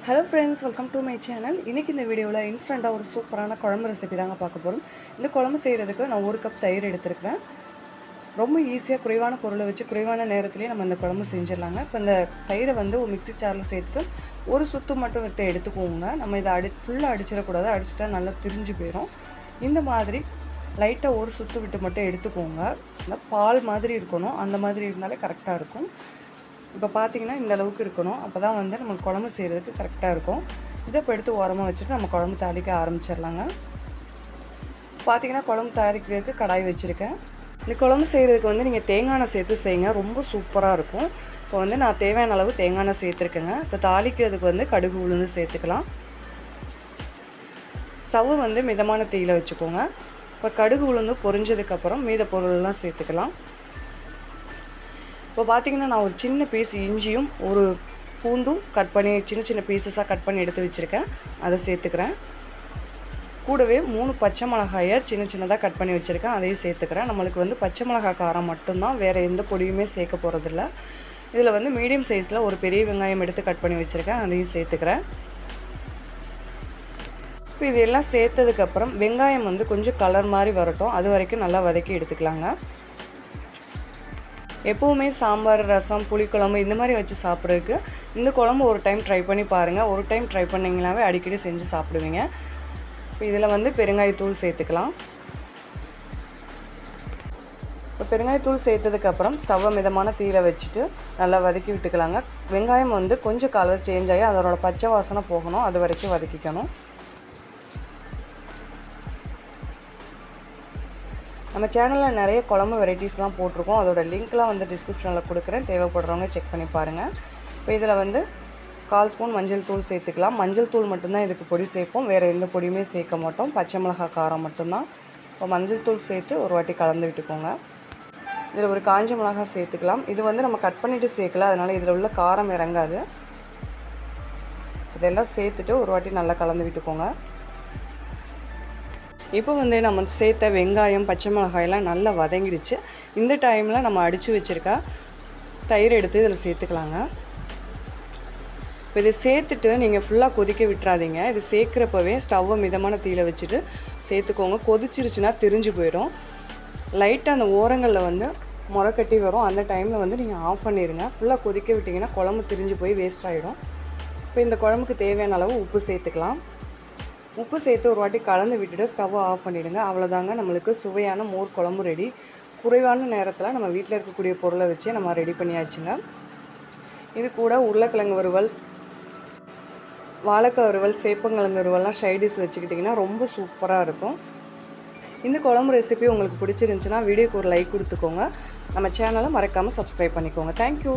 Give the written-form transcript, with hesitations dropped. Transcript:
Hello friends, welcome to my channel. இன்னைக்கு இந்த வீடியோல இன்ஸ்டன்ட்டா ஒரு சூப்பரான குழம்பு ரெசிபி தாங்க பார்க்க போறோம். இந்த குழம்பு செய்யிறதுக்கு நான் 1 கப் தயிர் எடுத்துர்க்கேன். ரொம்ப ஈஸியா குறைவான பொருளை வச்சு குறைவான நேரத்திலே நம்ம இந்த குழம்பு செஞ்சிரலாங்க. இப்போ இந்த தயிரை வந்து ஒரு மிக்ஸி ஜார்ல சேர்த்துட்டு ஒரு சுத்து மட்டும் விட்டு எடுத்துக்கோங்க. நம்ம இத ஃபுல்லா அடிச்சிர கூடாது. அடிச்சிட்டா நல்லா திரிஞ்சு போயிடும். இந்த மாதிரி லைட்டா ஒரு சுத்து விட்டு மட்டும் எடுத்துக்கோங்க. இந்த பால் மாதிரி இருக்கணும். அந்த மாதிரி இருந்தாலே கரெக்ட்டா இருக்கும். இப்போ பார்த்தீங்கன்னா இந்த அளவுக்கு இருக்கணும். அப்பதான் வந்து நம்ம குழம்பு செய்யறதுக்கு கரெக்ட்டா இருக்கும். இத இப்ப எடுத்து ஓரமா வச்சுட்டு நம்ம குழம்பு தாளிக்க ஆரம்பிச்சிரலாங்க. பார்த்தீங்கன்னா குழம்பு தாளிக்கிறதுக்கு கடாய் வச்சிருக்கேன். இந்த குழம்பு செய்யறதுக்கு வந்து நீங்க தேங்காய் எண்ணெய் சேர்த்து செய்யுங்க. ரொம்ப சூப்பரா இருக்கும். இப்போ வந்து நான் தேவையான அளவு தேங்காய் எண்ணெய் சேர்த்திருக்கேங்க. இப்போ தாளிக்கிறதுக்கு வந்து கடுகு உளுந்து சேர்த்துக்கலாம். ஸ்டவ் வந்து மிதமான தீயில வச்சுக்கோங்க. இப்போ கடுகு உளுந்து பொரிஞ்சதுக்கு அப்புறம் மீத பொருள்லாம் சேர்த்துக்கலாம். இப்போ பார்த்தீங்கன்னா நான் ஒரு சின்ன பீஸ் இஞ்சியும் ஒரு பூண்டும் கட் பண்ணி சின்ன சின்ன பீசஸாக கட் பண்ணி எடுத்து வச்சுருக்கேன். அதை சேர்த்துக்கிறேன். கூடவே 3 பச்சை மிளகாயை சின்ன சின்னதாக கட் பண்ணி வச்சுருக்கேன். அதையும் சேர்த்துக்கிறேன். நம்மளுக்கு வந்து பச்சை மிளகாய் காரம் மட்டும்தான், வேறு எந்த பொடியுமே சேர்க்க போகிறதில்ல. இதில் வந்து மீடியம் சைஸில் ஒரு பெரிய வெங்காயம் எடுத்து கட் பண்ணி வச்சுருக்கேன். அதையும் சேர்த்துக்கிறேன். இப்போ இதெல்லாம் சேர்த்ததுக்கப்புறம் வெங்காயம் வந்து கொஞ்சம் கலர் மாதிரி வரட்டும். அது வரைக்கும் நல்லா வதக்கி எடுத்துக்கலாங்க. எப்பவுமே சாம்பார், ரசம், புளிக்குழம்பு இந்த மாதிரி வச்சு சாப்பிட்றதுக்கு இந்த குழம்பு ஒரு டைம் ட்ரை பண்ணி பாருங்கள். ஒரு டைம் ட்ரை பண்ணிங்கனாவே அடிக்கடி செஞ்சு சாப்பிடுவீங்க. இப்போ இதில் வந்து பெருங்காயத்தூள் சேர்த்துக்கலாம். இப்போ பெருங்காயத்தூள் சேர்த்ததுக்கப்புறம் ஸ்டவ்வை மிதமான தீயில வச்சுட்டு நல்லா வதக்கி விட்டுக்கலாங்க. வெங்காயம் வந்து கொஞ்சம் கலர் சேஞ்ச் ஆகி அதோட பச்சை வாசனை போகணும். அது வரைக்கும் வதக்கிக்கணும். நம்ம சேனலில் நிறைய குழம்பு வெரைட்டிஸ்லாம் போட்டிருக்கோம். அதோட லிங்க்லாம் வந்து டிஸ்கிரிப்ஷனில் கொடுக்குறேன். தேவைப்படுறவங்க செக் பண்ணி பாருங்கள். இப்போ இதில் வந்து 1/4 ஸ்பூன் மஞ்சள் தூள் சேர்த்துக்கலாம். மஞ்சள் தூள் மட்டும்தான் இதுக்கு பொடி சேர்ப்போம். வேறு எந்த பொடியுமே சேர்க்க மாட்டோம். பச்சை மிளகாய் காரம் மட்டும்தான். இப்போ மஞ்சள் தூள் சேர்த்து ஒரு வாட்டி கலந்து விட்டுக்கோங்க. இதில் ஒரு காஞ்ச மிளகாய் சேர்த்துக்கலாம். இது வந்து நம்ம கட் பண்ணிவிட்டு சேர்க்கல, அதனால் இதில் உள்ள காரம் இறங்காது. இதெல்லாம் சேர்த்துட்டு ஒரு வாட்டி நல்லா கலந்து விட்டுக்கோங்க. இப்போ வந்து நம்ம சேர்த்த வெங்காயம், பச்சை மிளகாயெல்லாம் நல்லா வதங்கிடுச்சு. இந்த டைமில் நம்ம அடித்து வச்சுருக்க தயிர் எடுத்து இதில் சேர்த்துக்கலாங்க. இப்போ இதை சேர்த்துட்டு நீங்கள் ஃபுல்லாக கொதிக்க விட்டுறாதீங்க. இது சேர்க்குறப்பவே ஸ்டவ்வை மிதமான தீயில வச்சுட்டு சேர்த்துக்கோங்க. கொதிச்சிருச்சுன்னா திரிஞ்சு போயிடும். லைட்டாக அந்த ஓரங்களில் வந்து முறைக்கட்டி வரும். அந்த டைமில் வந்து நீங்கள் ஆஃப் பண்ணிடுங்க. ஃபுல்லாக கொதிக்க விட்டிங்கன்னா குழம்பு திரிஞ்சு போய் வேஸ்ட் ஆகிடும். இப்போ இந்த குழம்புக்கு தேவையான அளவு உப்பு சேர்த்துக்கலாம். உப்பு சேர்த்து ஒரு வாட்டி கலந்து விட்டுட்டு ஸ்டவ்வை ஆஃப் பண்ணிவிடுங்க. அவ்வளோதாங்க, நம்மளுக்கு சுவையான மோர் குழம்பு ரெடி. குறைவான நேரத்தில் நம்ம வீட்டில் இருக்கக்கூடிய பொருளை வச்சு நம்ம ரெடி பண்ணியாச்சுங்க. இது கூட உருளைக்கிழங்கு வறுவல், வாழைக்காய் வறுவல், சேப்பங்கிழங்கு வறுவல்லாம் சைடிஷ் வச்சுக்கிட்டிங்கன்னா ரொம்ப சூப்பராக இருக்கும். இந்த குழம்பு ரெசிபி உங்களுக்கு பிடிச்சிருந்துச்சுன்னா வீடியோக்கு ஒரு லைக் கொடுத்துக்கோங்க. நம்ம சேனலை மறக்காமல் சப்ஸ்கிரைப் பண்ணிக்கோங்க. தேங்க்யூ.